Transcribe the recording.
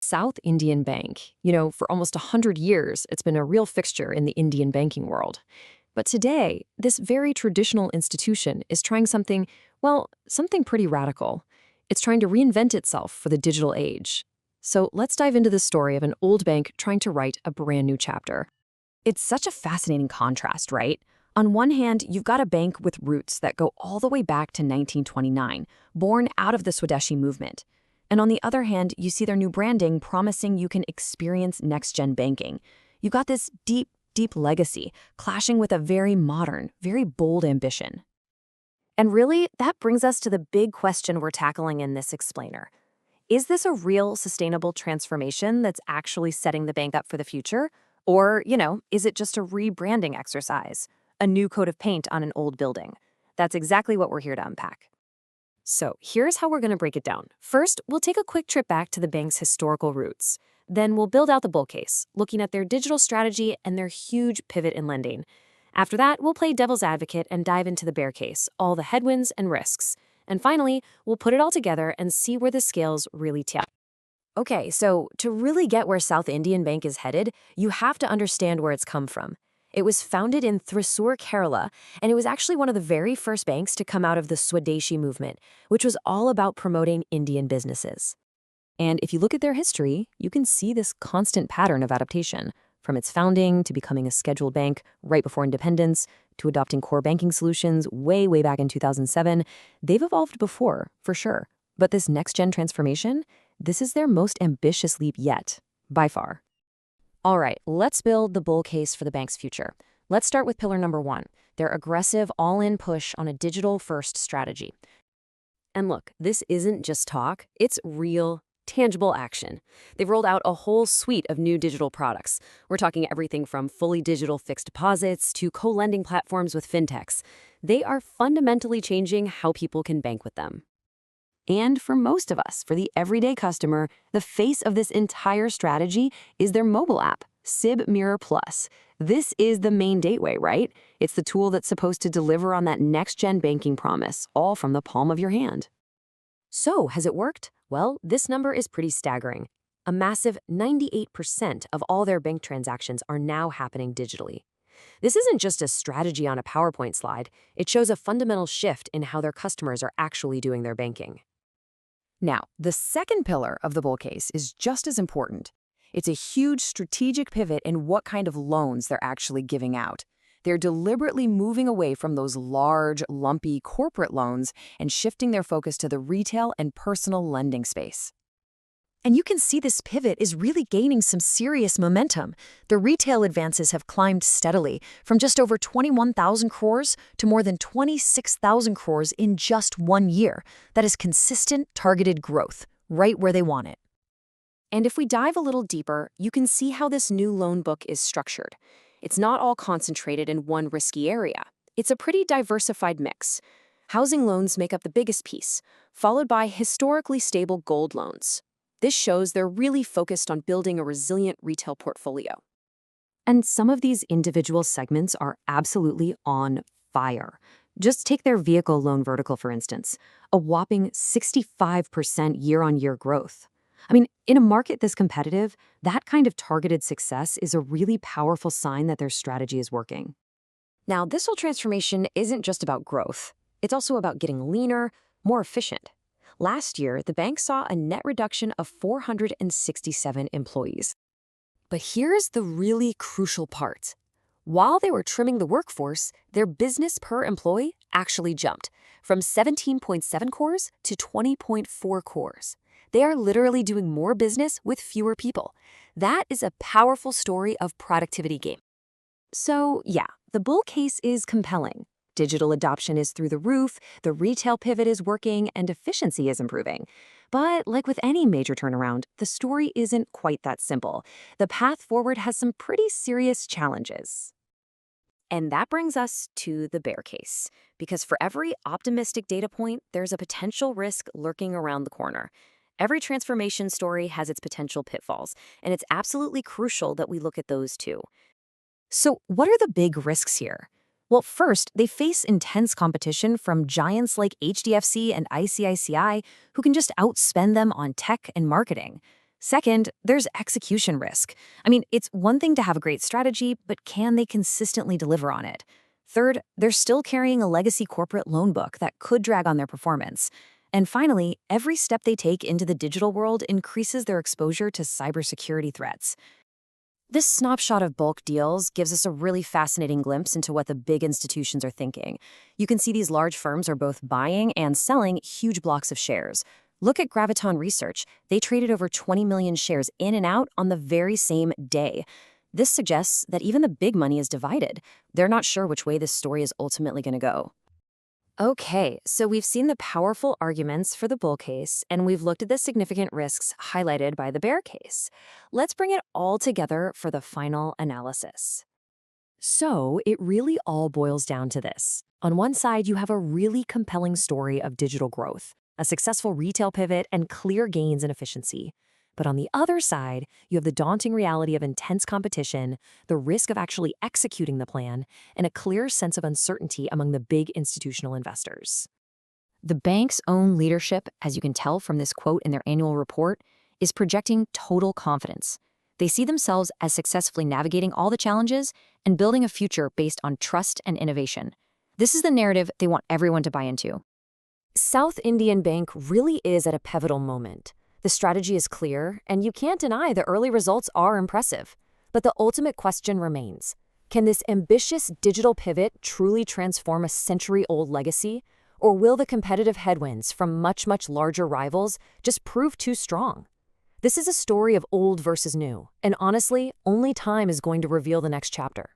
South Indian Bank. For almost 100 years, it's been a real fixture in the Indian banking world. But today, this very traditional institution is trying something, something pretty radical. It's trying to reinvent itself for the digital age. So let's dive into the story of an old bank trying to write a brand new chapter. It's such a fascinating contrast, right? On one hand, you've got a bank with roots that go all the way back to 1929, born out of the Swadeshi movement. And on the other hand, you see their new branding promising you can experience next-gen banking. You've got this deep, deep legacy clashing with a very modern, very bold ambition. And really, that brings us to the big question we're tackling in this explainer. Is this a real sustainable transformation that's actually setting the bank up for the future? Or, is it just a rebranding exercise? A new coat of paint on an old building? That's exactly what we're here to unpack. So here's how we're going to break it down. First, we'll take a quick trip back to the bank's historical roots. Then we'll build out the bull case, looking at their digital strategy and their huge pivot in lending. After that, we'll play devil's advocate and dive into the bear case, all the headwinds and risks. And finally, we'll put it all together and see where the scales really tip. Okay, so to really get where South Indian Bank is headed, you have to understand where it's come from. It was founded in Thrissur, Kerala, and it was actually one of the very first banks to come out of the Swadeshi movement, which was all about promoting Indian businesses. And if you look at their history, you can see this constant pattern of adaptation, from its founding to becoming a scheduled bank right before independence, to adopting core banking solutions way back in 2007. They've evolved before, for sure. But this next-gen transformation, this is their most ambitious leap yet, by far. All right, let's build the bull case for the bank's future. Let's start with pillar number 1, their aggressive all-in push on a digital-first strategy. And look, this isn't just talk, it's real, tangible action. They've rolled out a whole suite of new digital products. We're talking everything from fully digital fixed deposits to co-lending platforms with fintechs. They are fundamentally changing how people can bank with them. And for most of us, for the everyday customer, the face of this entire strategy is their mobile app, SIB Mirror Plus. This is the main gateway, right? It's the tool that's supposed to deliver on that next-gen banking promise, all from the palm of your hand. So, has it worked? Well, this number is pretty staggering. A massive 98% of all their bank transactions are now happening digitally. This isn't just a strategy on a PowerPoint slide. It shows a fundamental shift in how their customers are actually doing their banking. Now, the second pillar of the bull case is just as important. It's a huge strategic pivot in what kind of loans they're actually giving out. They're deliberately moving away from those large, lumpy corporate loans and shifting their focus to the retail and personal lending space. And you can see this pivot is really gaining some serious momentum. The retail advances have climbed steadily from just over 21,000 crores to more than 26,000 crores in just 1 year. That is consistent, targeted growth, right where they want it. And if we dive a little deeper, you can see how this new loan book is structured. It's not all concentrated in one risky area. It's a pretty diversified mix. Housing loans make up the biggest piece, followed by historically stable gold loans. This shows they're really focused on building a resilient retail portfolio. And some of these individual segments are absolutely on fire. Just take their vehicle loan vertical, for instance, a whopping 65% year-on-year growth. I mean, in a market this competitive, that kind of targeted success is a really powerful sign that their strategy is working. Now, this whole transformation isn't just about growth. It's also about getting leaner, more efficient. Last year, the bank saw a net reduction of 467 employees. But here's the really crucial part. While they were trimming the workforce, their business per employee actually jumped from 17.7 cores to 20.4 cores. They are literally doing more business with fewer people. That is a powerful story of productivity gain. So yeah, the bull case is compelling. Digital adoption is through the roof, the retail pivot is working, and efficiency is improving. But like with any major turnaround, the story isn't quite that simple. The path forward has some pretty serious challenges. And that brings us to the bear case, because for every optimistic data point, there's a potential risk lurking around the corner. Every transformation story has its potential pitfalls, and it's absolutely crucial that we look at those too. So what are the big risks here? Well, first, they face intense competition from giants like HDFC and ICICI who can just outspend them on tech and marketing. Second, there's execution risk. It's one thing to have a great strategy, but can they consistently deliver on it? Third, they're still carrying a legacy corporate loan book that could drag on their performance. And finally, every step they take into the digital world increases their exposure to cybersecurity threats. This snapshot of bulk deals gives us a really fascinating glimpse into what the big institutions are thinking. You can see these large firms are both buying and selling huge blocks of shares. Look at Graviton Research. They traded over 20 million shares in and out on the very same day. This suggests that even the big money is divided. They're not sure which way this story is ultimately going to go. Okay, so we've seen the powerful arguments for the bull case, and we've looked at the significant risks highlighted by the bear case. Let's bring it all together for the final analysis. So it really all boils down to this. On one side, you have a really compelling story of digital growth, a successful retail pivot, and clear gains in efficiency. But on the other side, you have the daunting reality of intense competition, the risk of actually executing the plan, and a clear sense of uncertainty among the big institutional investors. The bank's own leadership, as you can tell from this quote in their annual report, is projecting total confidence. They see themselves as successfully navigating all the challenges and building a future based on trust and innovation. This is the narrative they want everyone to buy into. South Indian Bank really is at a pivotal moment. The strategy is clear, and you can't deny the early results are impressive. But the ultimate question remains: can this ambitious digital pivot truly transform a century-old legacy? Or will the competitive headwinds from much, much larger rivals just prove too strong? This is a story of old versus new, and honestly, only time is going to reveal the next chapter.